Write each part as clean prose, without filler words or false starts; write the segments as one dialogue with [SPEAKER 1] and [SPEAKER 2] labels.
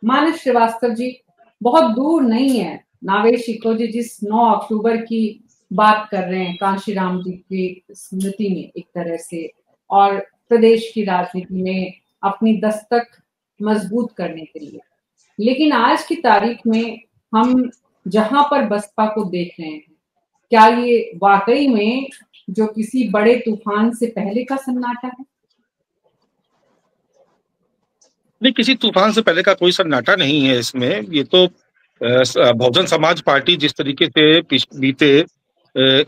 [SPEAKER 1] मानस श्रीवास्तव जी, बहुत दूर नहीं है नावेश शिको जी जिस 9 अक्टूबर की बात कर रहे हैं कांशीराम जी की स्मृति में एक तरह से, और प्रदेश की राजनीति में अपनी दस्तक मजबूत करने के लिए। लेकिन आज की तारीख में हम जहां पर बसपा को देख रहे हैं, क्या ये वाकई में जो किसी बड़े तूफान से पहले का सन्नाटा है?
[SPEAKER 2] नहीं, किसी तूफान से पहले का कोई सन्नाटा नहीं है इसमें। ये तो बहुजन समाज पार्टी जिस तरीके से बीते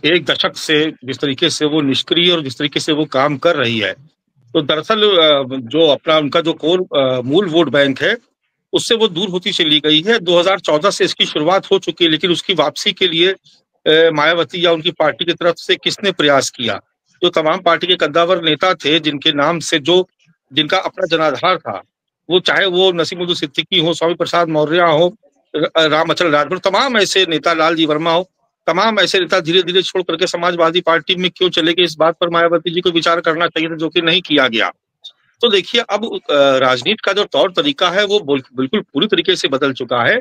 [SPEAKER 2] एक दशक से जिस तरीके से वो निष्क्रिय और जिस तरीके से वो काम कर रही है, तो दरअसल जो अपना उनका जो कोर मूल वोट बैंक है उससे वो दूर होती चली गई है। 2014 से इसकी शुरुआत हो चुकी है, लेकिन उसकी वापसी के लिए मायावती या उनकी पार्टी की तरफ से किसने प्रयास किया? जो तमाम पार्टी के कद्दावर नेता थे जिनके नाम से जिनका अपना जनाधार था, वो चाहे वो नसीमुद्दीन सिद्दीकी हो, स्वामी प्रसाद मौर्य हो, रामअचल राजभर, तमाम ऐसे नेता, लालजी वर्मा हो, तमाम ऐसे नेता धीरे धीरे छोड़ करके समाजवादी पार्टी में क्यों चले गए, इस बात पर मायावती जी को विचार करना चाहिए था, जो कि नहीं किया गया। तो देखिए, अब राजनीति का जो तौर तरीका है वो बिल्कुल पूरी तरीके से बदल चुका है।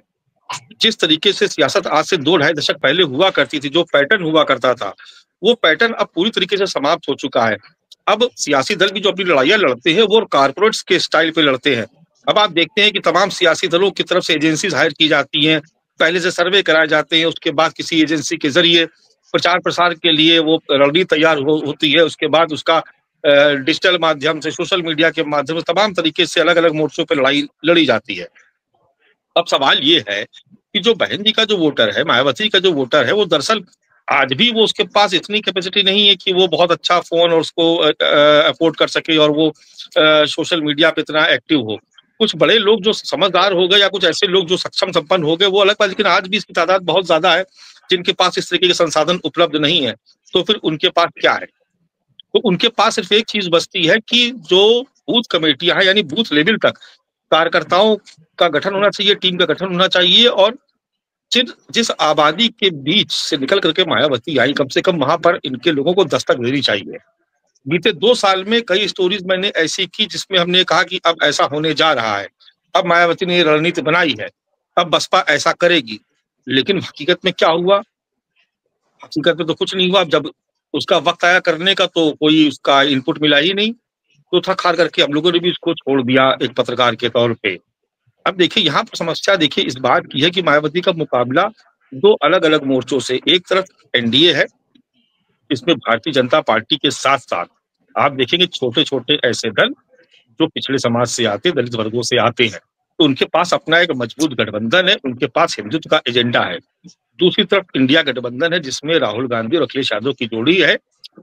[SPEAKER 2] जिस तरीके से सियासत आज से 2 ढाई दशक पहले हुआ करती थी, जो पैटर्न हुआ करता था, वो पैटर्न अब पूरी तरीके से समाप्त हो चुका है। अब सियासी दल की जो अपनी लड़ाइयां लड़ते हैं वो कारपोरेट्स के स्टाइल पे लड़ते हैं। अब आप देखते हैं कि तमाम सियासी दलों की तरफ से एजेंसीज हायर की जाती हैं, पहले से सर्वे कराए जाते हैं, उसके बाद किसी एजेंसी के जरिए प्रचार प्रसार के लिए वो रणनीति तैयार होती है, उसके बाद उसका डिजिटल माध्यम से, सोशल मीडिया के माध्यम से तमाम तरीके से अलग अलग मोर्चों पर लड़ाई लड़ी जाती है। अब सवाल ये है कि जो बहन जी का जो वोटर है, मायावती का जो वोटर है, वो दरअसल आज भी वो उसके पास इतनी कैपेसिटी नहीं है कि वो बहुत अच्छा फोन और उसको अफोर्ड कर सके और वो सोशल मीडिया पे इतना एक्टिव हो। कुछ बड़े लोग जो समझदार हो गए या कुछ ऐसे लोग जो सक्षम संपन्न हो गए वो अलग बात, लेकिन आज भी इसकी तादाद बहुत ज्यादा है जिनके पास इस तरीके के संसाधन उपलब्ध नहीं है। तो फिर उनके पास क्या है? तो उनके पास सिर्फ एक चीज बचती है कि जो बूथ कमेटियां हैं, यानी बूथ लेवल तक कार्यकर्ताओं का गठन होना चाहिए, टीम का गठन होना चाहिए, और जिस आबादी के बीच से निकल करके मायावती आई, कम से कम वहां पर इनके लोगों को दस्तक देनी चाहिए। बीते 2 साल में कई स्टोरीज मैंने ऐसी की जिसमें हमने कहा कि अब ऐसा होने जा रहा है, अब मायावती ने रणनीति बनाई है, अब बसपा ऐसा करेगी। लेकिन हकीकत में क्या हुआ? हकीकत में तो कुछ नहीं हुआ। जब उसका वक्त आया करने का तो कोई उसका इनपुट मिला ही नहीं, तो थक हार करके हम लोगों ने भी उसको छोड़ दिया एक पत्रकार के तौर पे। अब देखिए, यहाँ पर समस्या देखिए इस बात की है कि मायावती का मुकाबला 2 अलग-अलग मोर्चों से, एक तरफ एनडीए है, इसमें भारतीय जनता पार्टी के साथ-साथ आप देखेंगे छोटे-छोटे ऐसे दल जो पिछड़े समाज से आते, दलित वर्गों से आते हैं, तो उनके पास अपना एक मजबूत गठबंधन है, उनके पास हिंदुत्व का एजेंडा है। दूसरी तरफ इंडिया गठबंधन है जिसमें राहुल गांधी और अखिलेश यादव की जोड़ी है।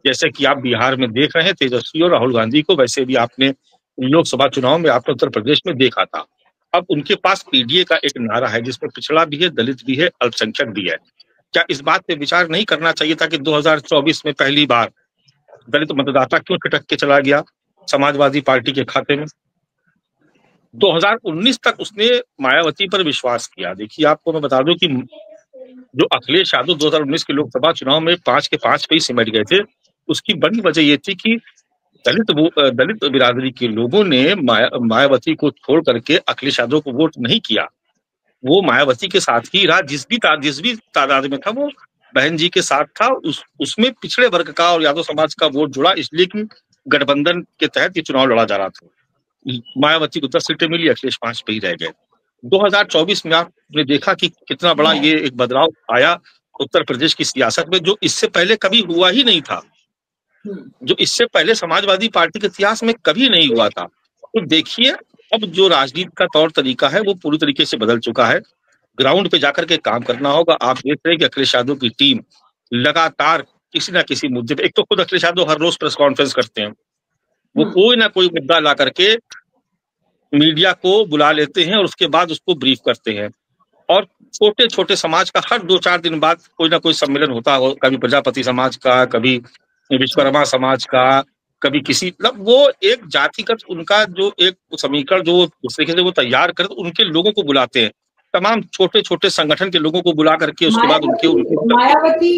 [SPEAKER 2] जैसे कि आप बिहार में देख रहे हैं तेजस्वी और राहुल गांधी को, वैसे भी आपने लोकसभा चुनाव में आपने उत्तर प्रदेश में देखा था। अब उनके पास पीडीए का एक नारा है जिसमें पिछड़ा भी है, दलित भी है, अल्पसंख्यक भी है। क्या इस बात पे विचार नहीं करना चाहिए था कि 2024 में पहली बार दलित मतदाता क्यों खटक के चला गया समाजवादी पार्टी के खाते में? 2019 तक उसने मायावती पर विश्वास किया। देखिए, आपको मैं बता दूं कि जो अखिलेश यादव 2019 के लोकसभा चुनाव में 5 के 5 पे ही सिमट गए थे, उसकी बड़ी वजह ये थी कि दलित बिरादरी के लोगों ने मायावती को छोड़ करके अखिलेश यादव को वोट नहीं किया। वो मायावती के साथ ही रहा, जिस भी तादाद में था वो बहन जी के साथ था। उसमें पिछड़े वर्ग का और यादव समाज का वोट जुड़ा, इसलिए कि गठबंधन के तहत ये चुनाव लड़ा जा रहा था। मायावती को 10 सीटें मिली, अखिलेश 5 पे ही रह गए। 2024 में आपने देखा कि कितना बड़ा ये एक बदलाव आया उत्तर प्रदेश की सियासत में, जो इससे पहले कभी हुआ ही नहीं था, जो इससे पहले समाजवादी पार्टी के इतिहास में कभी नहीं हुआ था। तो देखिए, अब जो राजनीति का तौर तरीका है वो पूरी तरीके से बदल चुका है। ग्राउंड पे जाकर के काम करना होगा। आप देख रहे हैं कि अखिलेश यादव की टीम लगातार किसी ना किसी मुद्दे पे, एक तो खुद अखिलेश यादव हर रोज प्रेस कॉन्फ्रेंस करते हैं, वो कोई ना कोई मुद्दा ला करके मीडिया को बुला लेते हैं और उसके बाद उसको ब्रीफ करते हैं। और छोटे छोटे समाज का हर 2-4 दिन बाद कोई ना कोई सम्मेलन होता हो, कभी प्रजापति समाज का, कभी विश्वकर्मा समाज का, कभी किसी, मतलब वो एक जातिगत उनका जो एक समीकरण जो उस तरीके से वो तैयार कर उनके लोगों को बुलाते हैं, तमाम छोटे छोटे संगठन के लोगों को बुला करके उसके बाद उनके
[SPEAKER 1] मायावती